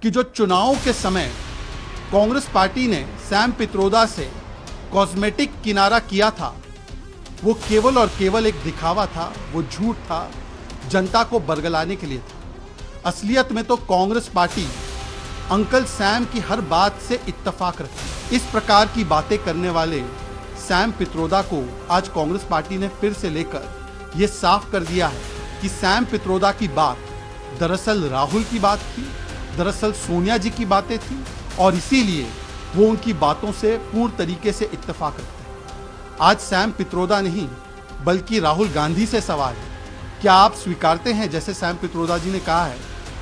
कि जो चुनाव के समय कांग्रेस पार्टी ने सैम पित्रोदा से कॉस्मेटिक किनारा किया था, वो केवल और केवल एक दिखावा था, वो झूठ था, जनता को बरगलाने के लिए था। असलियत में तो कांग्रेस पार्टी अंकल सैम की हर बात से इत्तेफाक रखती। इस प्रकार की बातें करने वाले सैम पित्रोदा को आज कांग्रेस पार्टी ने फिर से लेकर यह साफ कर दिया है कि सैम पित्रोदा की बात दरअसल राहुल की बात थी, दरअसल सोनिया जी की बातें थी और इसीलिए वो उनकी बातों से पूर्ण तरीके से इत्तेफाक रखते हैं। आज सैम पित्रोदा नहीं बल्कि राहुल गांधी से सवाल है, क्या आप स्वीकारते हैं, जैसे सैम पित्रोदा जी ने कहा है,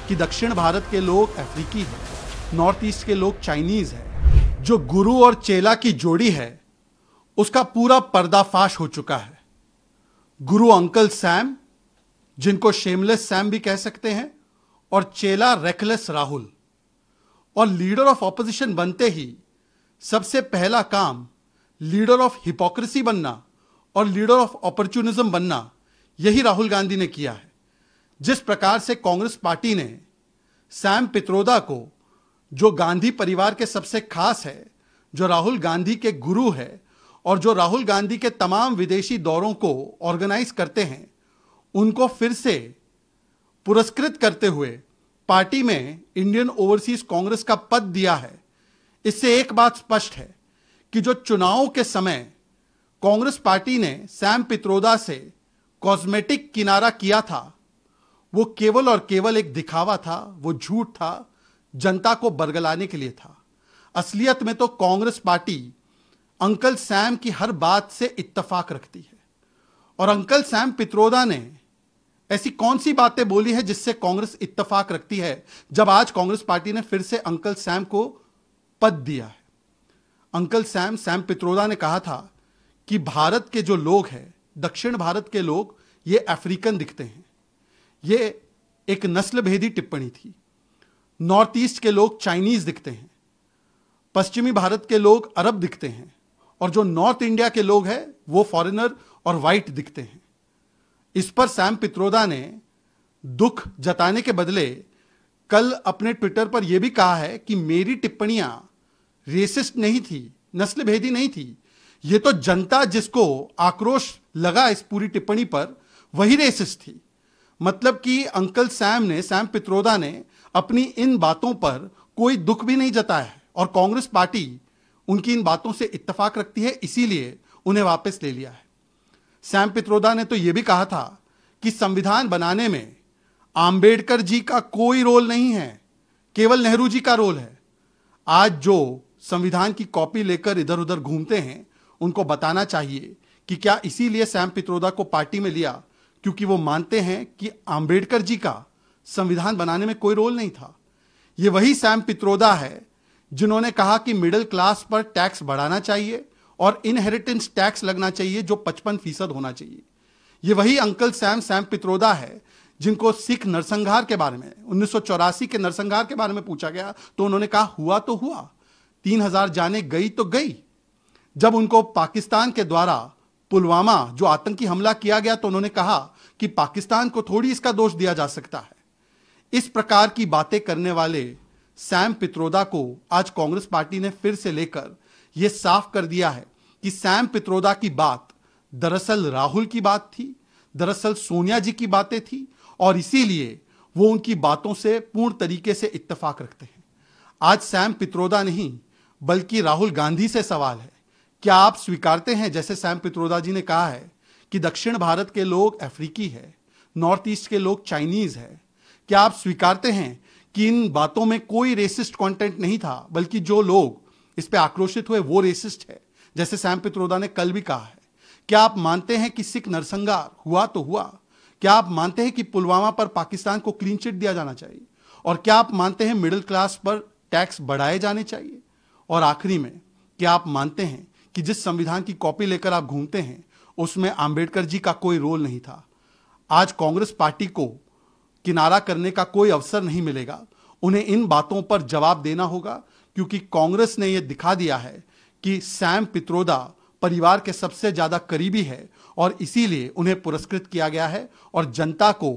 कि दक्षिण भारत के लोग अफ्रीकी हैं, नॉर्थ ईस्ट के लोग चाइनीज हैं। जो गुरु और चेला की जोड़ी है उसका पूरा पर्दाफाश हो चुका है। गुरु अंकल सैम, जिनको शेमलेस सैम भी कह सकते हैं, और चेला रेकलेस राहुल। और लीडर ऑफ ऑपोजिशन बनते ही सबसे पहला काम लीडर ऑफ हिपोक्रेसी बनना और लीडर ऑफ अपॉर्चुनिज्म बनना, यही राहुल गांधी ने किया है। जिस प्रकार से कांग्रेस पार्टी ने सैम पित्रोदा को, जो गांधी परिवार के सबसे खास है, जो राहुल गांधी के गुरु है और जो राहुल गांधी के तमाम विदेशी दौरों को ऑर्गेनाइज करते हैं, उनको फिर से पुरस्कृत करते हुए पार्टी में इंडियन ओवरसीज कांग्रेस का पद दिया है। इससे एक बात स्पष्ट है कि जो चुनाव के समय कांग्रेस पार्टी ने सैम पित्रोदा से कॉस्मेटिक किनारा किया था, वो केवल और केवल एक दिखावा था, वो झूठ था, जनता को बरगलाने के लिए था। असलियत में तो कांग्रेस पार्टी अंकल सैम की हर बात से इत्तेफाक रखती है। और अंकल सैम पित्रोदा ने ऐसी कौन सी बातें बोली है जिससे कांग्रेस इत्तेफाक रखती है, जब आज कांग्रेस पार्टी ने फिर से अंकल सैम को पद दिया है। अंकल सैम, सैम पित्रोदा ने कहा था कि भारत के जो लोग हैं, दक्षिण भारत के लोग, ये अफ्रीकन दिखते हैं। ये एक नस्ल भेदी टिप्पणी थी। नॉर्थ ईस्ट के लोग चाइनीज दिखते हैं, पश्चिमी भारत के लोग अरब दिखते हैं, और जो नॉर्थ इंडिया के लोग हैं वो फॉरेनर और वाइट दिखते हैं। इस पर सैम पित्रोदा ने दुख जताने के बदले कल अपने ट्विटर पर यह भी कहा है कि मेरी टिप्पणियां रेसिस्ट नहीं थी, नस्ल भेदी नहीं थी। ये तो जनता जिसको आक्रोश लगा इस पूरी टिप्पणी पर, वही रेसिस्ट थी। मतलब कि अंकल सैम ने, सैम पित्रोदा ने अपनी इन बातों पर कोई दुख भी नहीं जताया है और कांग्रेस पार्टी उनकी इन बातों से इत्तेफाक रखती है, इसीलिए उन्हें वापस ले लिया है। सैम पित्रोदा ने तो यह भी कहा था कि संविधान बनाने में आंबेडकर जी का कोई रोल नहीं है, केवल नेहरू जी का रोल है। आज जो संविधान की कॉपी लेकर इधर उधर घूमते हैं, उनको बताना चाहिए कि क्या इसीलिए सैम पित्रोदा को पार्टी में लिया क्योंकि वो मानते हैं कि आंबेडकर जी का संविधान बनाने में कोई रोल नहीं था। ये वही सैम पित्रोदा है जिन्होंने कहा कि मिडिल क्लास पर टैक्स बढ़ाना चाहिए और इनहेरिटेंस टैक्स लगना चाहिए जो 55% होना चाहिए। ये वही अंकल सैम, सैम पित्रोदा है जिनको सिख नरसंहार के बारे में, 1984 के नरसंहार के बारे में पूछा गया तो उन्होंने कहा हुआ तो हुआ, 3000 जाने गई तो गई। जब उनको पाकिस्तान के द्वारा पुलवामा जो आतंकी हमला किया गया तो उन्होंने कहा कि पाकिस्तान को थोड़ी इसका दोष दिया जा सकता है। इस प्रकार की बातें करने वाले सैम पित्रोदा को आज कांग्रेस पार्टी ने फिर से लेकर यह साफ कर दिया है कि सैम पित्रोदा की बात दरअसल राहुल की बात थी, दरअसल सोनिया जी की बातें थी और इसीलिए वो उनकी बातों से पूर्ण तरीके से इत्तेफाक रखते हैं। आज सैम पित्रोदा नहीं बल्कि राहुल गांधी से सवाल है, क्या आप स्वीकारते हैं, जैसे सैम पित्रोदा जी ने कहा है, कि दक्षिण भारत के लोग अफ्रीकी है, नॉर्थ ईस्ट के लोग चाइनीज है? क्या आप स्वीकारते हैं कि इन बातों में कोई रेसिस्ट कंटेंट नहीं था, बल्कि जो लोग इस पे आक्रोशित हुए वो रेसिस्ट है, जैसे सैम पित्रोदा ने कल भी कहा है? क्या आप मानते हैं कि सिख नरसंहार हुआ तो हुआ? क्या आप मानते हैं कि पुलवामा पर पाकिस्तान को क्लीन चिट दिया जाना चाहिए? और क्या आप मानते हैं मिडिल क्लास पर टैक्स बढ़ाए जाने चाहिए? और आखिरी में, क्या आप मानते हैं कि जिस संविधान की कॉपी लेकर आप घूमते हैं उसमें आंबेडकर जी का कोई रोल नहीं था? आज कांग्रेस पार्टी को किनारा करने का कोई अवसर नहीं मिलेगा। उन्हें इन बातों पर जवाब देना होगा, क्योंकि कांग्रेस ने यह दिखा दिया है कि सैम पित्रोदा परिवार के सबसे ज्यादा करीबी है और इसीलिए उन्हें पुरस्कृत किया गया है और जनता को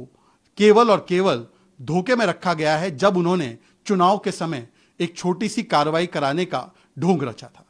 केवल और केवल धोखे में रखा गया है जब उन्होंने चुनाव के समय एक छोटी सी कार्रवाई कराने का ढोंग रचा था।